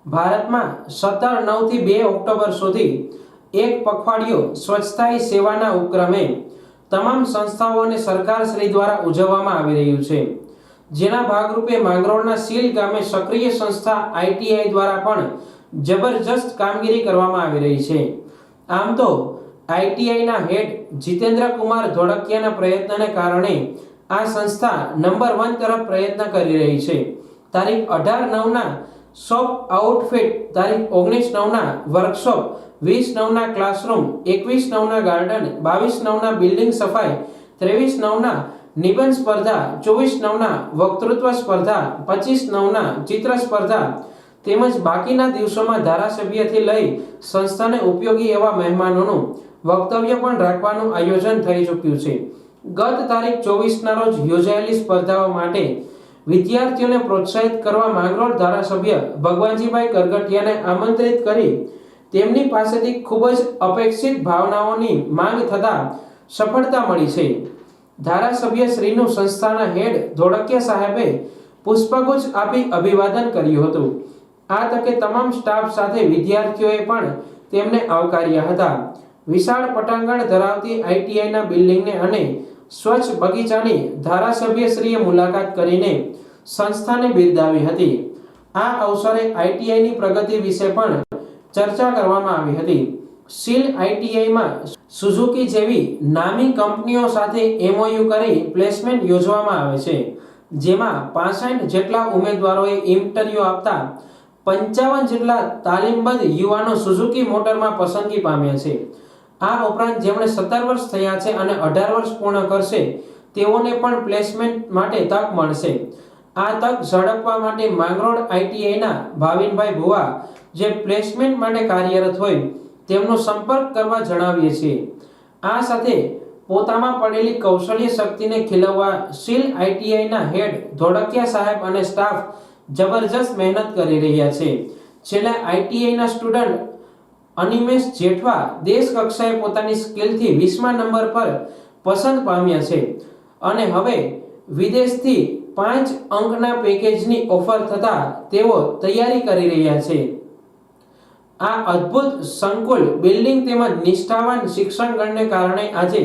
ભારતમાં 17/9 થી 2 ઓક્ટોબર સુધી એક પખવાડિયો સ્વચ્છતા હી સેવાના ઉપક્રમે તમામ સંસ્થાઓ અને સરકારશ્રી દ્વારા ઉજવવામાં આવી રહ્યું છે, જેના ભાગરૂપે માંગરોળના સીલ ગામે સક્રિય સંસ્થા આઈટીઆઈ દ્વારા પણ જબરજસ્ત કામગીરી કરવામાં આવી રહી છે। આમ તો આઈટીઆઈના હેડ જીતેન્દ્ર કુમાર ધોળકિયાના પ્રયત્નને કારણે આ સંસ્થા નંબર 1 તરફ પ્રયત્ન કરી રહી છે। તારીખ 18/9ના શોપ આઉટફિટ, તારીખ 19/9ના વર્કશોપ, 20/9ના ક્લાસરૂમ, 21/9ના ગાર્ડન, 22/9ના બિલ્ડિંગ સફાઈ, 23/9ના નિબંધ સ્પર્ધા, 24/9ના વક્તૃત્વ સ્પર્ધા, 25/9ના ચિત્ર સ્પર્ધા તેમજ બાકીના દિવસોમાં ધારાસભ્યથી લઈ સંસ્થાને ઉપયોગી એવા મહેમાનોનું વક્તવ્ય પણ રાખવાનું આયોજન થઈ ચૂક્યું છે। ગત તારીખ 24ના રોજ યોજાયેલી સ્પર્ધાઓ માટે વિદ્યાર્થીઓને પ્રોત્સાહિત કરવા માંગરોળ ધારાસભ્ય ભગવાનજીભાઈ કરગઠિયાને આમંત્રિત કરી તેમની પાસેથી ખૂબ જ અપેક્ષિત ભાવનાઓની માંગ થતા સફળતા મળી છે। ધારાસભ્ય શ્રીનું સંસ્થાના હેડ ધોળકિયા સાહેબે પુષ્પગુચ્છ આપી અભિવાદન કર્યું હતું। આ તકે તમામ સ્ટાફ સાથે વિદ્યાર્થીઓએ પણ તેમને આવકાર્યા હતા। વિશાળ પટાંગણ ધરાવતી આઈટીઆઈના બિલ્ડિંગને અને સ્વચ્છ બગીચાની ધારાસભ્યશ્રીએ મુલાકાત કરીને સંસ્થાને બિરદાવી હતી। આ અવસરે આઈટીઆઈની પ્રગતિ વિશે પણ ચર્ચા કરવામાં આવી હતી। સીલ આઈટીઆઈમાં સુઝુકી જેવી નામી કંપનીઓ સાથે એમઓયુ કરી પ્લેસમેન્ટ યોજવામાં આવે છે, જેમાં 65 જેટલા ઉમેદવારોએ ઇન્ટરવ્યુ આપતા 55 જેટલા તાલીમબદ્ધ યુવાનો સુઝુકી મોટરમાં પસંદગી પામ્યા છે। આ ઉપરાંત જેમણે 17 વર્ષ થયા છે અને 18 વર્ષ પૂર્ણ કરશે તેઓને પણ પ્લેસમેન્ટ માટે તક મળશે। આ તક ઝડપવા માટે માંગરોળ આઈટીઆઈના ભાવિનભાઈ ભુવા જે પ્લેસમેન્ટ માટે કાર્યરત હોય તેમનો સંપર્ક કરવા જણાવીએ છીએ। આ સાથે પોતામાં પડેલી કૌશલ્ય શક્તિને ખીલવવા સીલ આઈટીઆઈના હેડ ધોળકિયા સાહેબ અને સ્ટાફ જબરજસ્ત મહેનત કરી રહ્યા છે। છેલ્લા આઈટીઆઈના સ્ટુડન્ટ અનિમેશ જેઠવા દેશ કક્ષાએ પોતાની સ્કિલથી 20મા નંબર પર પસંદ પામ્યા છે અને હવે વિદેશથી 5 અંકના પેકેજની ઓફર થતા તેઓ તૈયારી કરી રહ્યા છે। આ અદ્ભુત સંકુલ બિલ્ડિંગ તેમજ નિષ્ઠાવાન શિક્ષણગણને કારણે આજે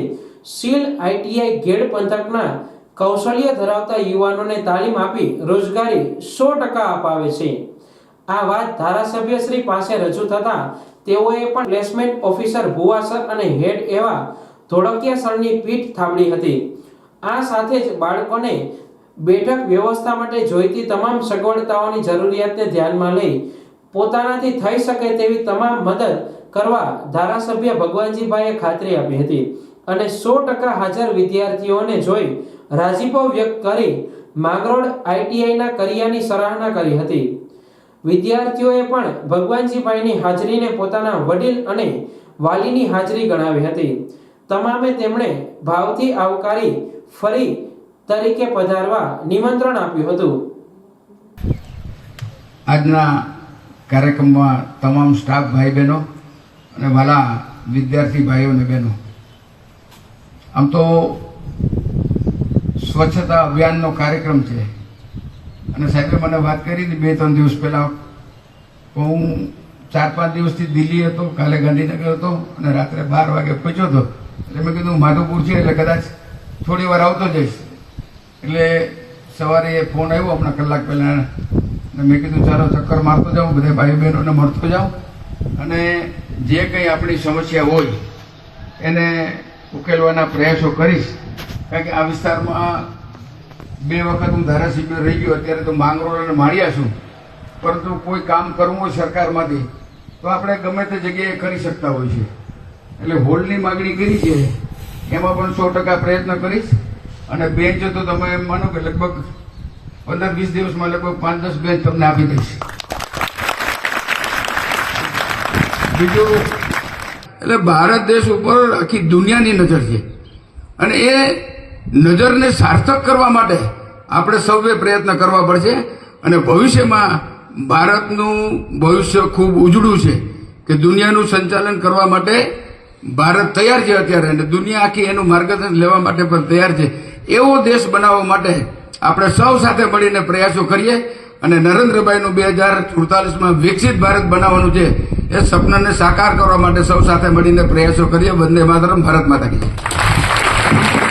સીલ આઈટીઆઈ ગેડ પંથકના કૌશલ્ય ધરાવતા યુવાનોને તાલીમ આપી રોજગારી 100% અપાવે છે। આ વાત ધારાસભ્યશ્રી પાસે રજૂ થતા તેઓએ પણ પ્લેસમેન્ટ ઓફિસર ભુવા સર અને હેડ એવા ધોળકિયા સરની પીઠ થાબડી હતી। આ સાથે જ બાળકોને બેઠક વ્યવસ્થા માટે જોઈતી તમામ સગવડતાઓની જરૂરિયાતને ધ્યાનમાં લઈ પોતાનાથી થઈ શકે તેવી તમામ મદદ કરવા ધારાસભ્ય ભગવાનજીભાઈએ ખાતરી આપી હતી અને 100% હાજર વિદ્યાર્થીઓને જોઈ રાજીપો વ્યક્ત કરી માંગરોળ આઈટીઆઈના કરિયાની સરાહના કરી હતી। વિદ્યાર્થીઓએ પણ ભગવાનજીભાઈની હાજરીને પોતાના વડીલ અને વાલીની હાજરી ગણાવી હતી। તમામે તેમણે ભાવથી આવકારી ફરી તરીકે પધારવા નિમંત્રણ આપ્યું હતું। આજના કાર્યક્રમમાં તમામ સ્ટાફ ભાઈ બહેનો અને વાલા વિદ્યાર્થી ભાઈઓ અને બહેનો, આમ તો સ્વચ્છતા અભિયાનનો કાર્યક્રમ છે અને સાહેબે મને વાત કરી હતી 2-3 દિવસ પહેલાં। હું 4-5 દિવસથી દિલ્હી હતો, કાલે ગાંધીનગર હતો અને રાત્રે 12 વાગે પહોંચ્યો હતો। એટલે મેં કીધું માધવપુર છે એટલે કદાચ થોડી વાર આવતો જઈશ। એટલે સવારે એ ફોન આવ્યો હમણાં કલાક પહેલાં અને મેં કીધું ચાલો ચક્કર મારતો જાઉં, બધા ભાઈ બહેનોને મળતો જાઉં અને જે કંઈ આપણી સમસ્યા હોય એને ઉકેલવાના પ્રયાસો કરીશ। કારણ કે આ વિસ્તારમાં 2 વખત હું ધારાસભ્ય રહી ગયો, અત્યારે તો માંગરોળ અને માળિયા છું, પરંતુ કોઈ કામ કરવું હોય સરકારમાંથી તો આપણે ગમે તે જગ્યાએ કરી શકતા હોય છે। એટલે હોલની માગણી કરી છે, એમાં પણ 100% પ્રયત્ન કરીશ અને બેન્ચ તો તમે એમ માનો કે લગભગ 15-20 દિવસમાં લગભગ 5-10 બેન્ચ તમને આપી દઈશ। બીજું એટલે ભારત દેશ ઉપર આખી દુનિયાની નજર છે અને એ નજરને સાર્થક કરવા માટે આપણે સૌએ પ્રયત્ન કરવા પડશે અને ભવિષ્યમાં ભારતનું ભવિષ્ય ખૂબ ઉજળું છે કે દુનિયાનું સંચાલન કરવા માટે ભારત તૈયાર છે અત્યારે અને દુનિયા આખી એનું માર્ગદર્શન લેવા માટે પણ તૈયાર છે। એવો દેશ બનાવવા માટે આપણે સૌ સાથે મળીને પ્રયાસો કરીએ અને નરેન્દ્રભાઈનું 2047માં વિકસિત ભારત બનાવવાનું છે એ સપનાને સાકાર કરવા માટે સૌ સાથે મળીને પ્રયાસો કરીએ. વંદે માતરમ. ભારત માતા કી જય.